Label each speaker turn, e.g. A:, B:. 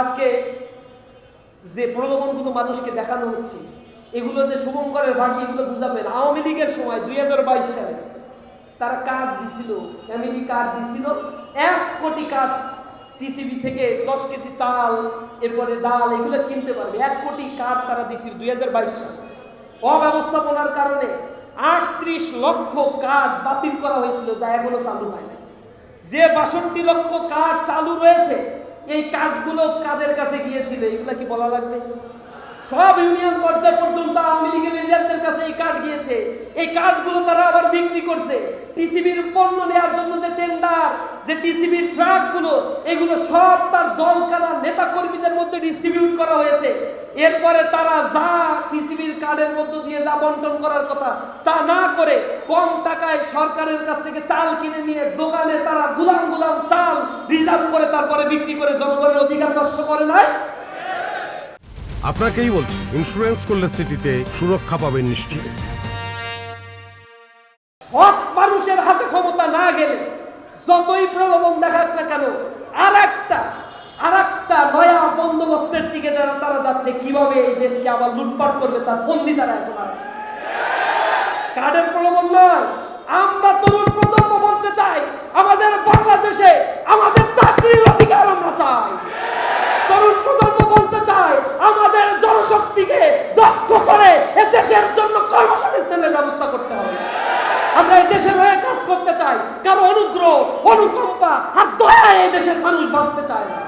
A: আজকে যে প্রলোভনগুলো মানুষকে দেখানো হচ্ছে, এগুলো যে শুভঙ্করের ভাগি, এগুলো বুঝাবেন। আওয়ামী লীগের সময় 2022 সালে তারা কার্ড দিছিল, ফ্যামিলি কার্ড দিছিল, 1 কোটি কার্ড টিসিবি থেকে 10 কেজি চাল, এরপরে ডাল, এগুলো কিনতে পারবে। 1 কোটি কার্ড তারা দিছিল 2022 সালে। অব্যবস্থাপনার কারণে 38 লক্ষ কার্ড বাতিল করা হয়েছিল, যা এখনো চালু হয় না। যে 62 লক্ষ কার্ড চালু রয়েছে, এই কার্ডগুলো কাদের কাছে গিয়েছিল এগুলা কি বলা লাগবে? সব ইউনিয়ন পর্যায় পর্যন্ত আওয়ামী লীগের লিডারদের কাছে এই কার্ড গিয়েছে। এই কার্ডগুলো তারা আবার বিক্রি করছে। টিসিবির পণ্য নেওয়ার জন্য যে টেন্ডার, যে টিসিবির ট্রাকগুলো, এগুলো সব তার দলকানা নেতা কর্মীদের মধ্যে ডিস্ট্রিবিউট করা হয়েছে। এরপরে তারা যা টিসিবির কার্ডের মধ্য দিয়ে যা বন্টন করার কথা তা না করে কম টাকায় সরকারের কাছ থেকে চাল কিনে নিয়ে দোকানে তারা গুলাম গুলাম চাল রিজার্ভ করে তারপরে বিক্রি করে জনগণের অধিকার নষ্ট করে নাই।
B: আপনাকেই বলছি, ইন্স্যুরেন্স করলে সিটিতে সুরক্ষা পাবেন নিশ্চিত।
A: সৎ মানুষের হাতে ক্ষমতা না গেলে যতই প্রলোভন দেখাক না কেন, আর একটা নয়া বন্দোবস্তের দিকে তারা যাচ্ছে। কিভাবে এই দেশকে আবার লুটপাট করবে তার ফন্দি তারা এখন আছে। কার্ডের প্রলোভন নয়, আমরা তরুণ প্রজন্ম বলতে চাই, আমাদের বাংলাদেশে আমাদের চাকরির অধিকার আমরা চাই। তরুণ প্রজন্ম বলতে চাই, আমাদের জনশক্তিকে দক্ষ করে এ দেশের জন্য কর্মসংস্থানের ব্যবস্থা করতে হবে। আমরা এই দেশের হয়ে কাজ করতে চাই। কারো অনুগ্রহ, অনুকম্পা আর দয়া এই দেশের মানুষ বাঁচতে চায় না।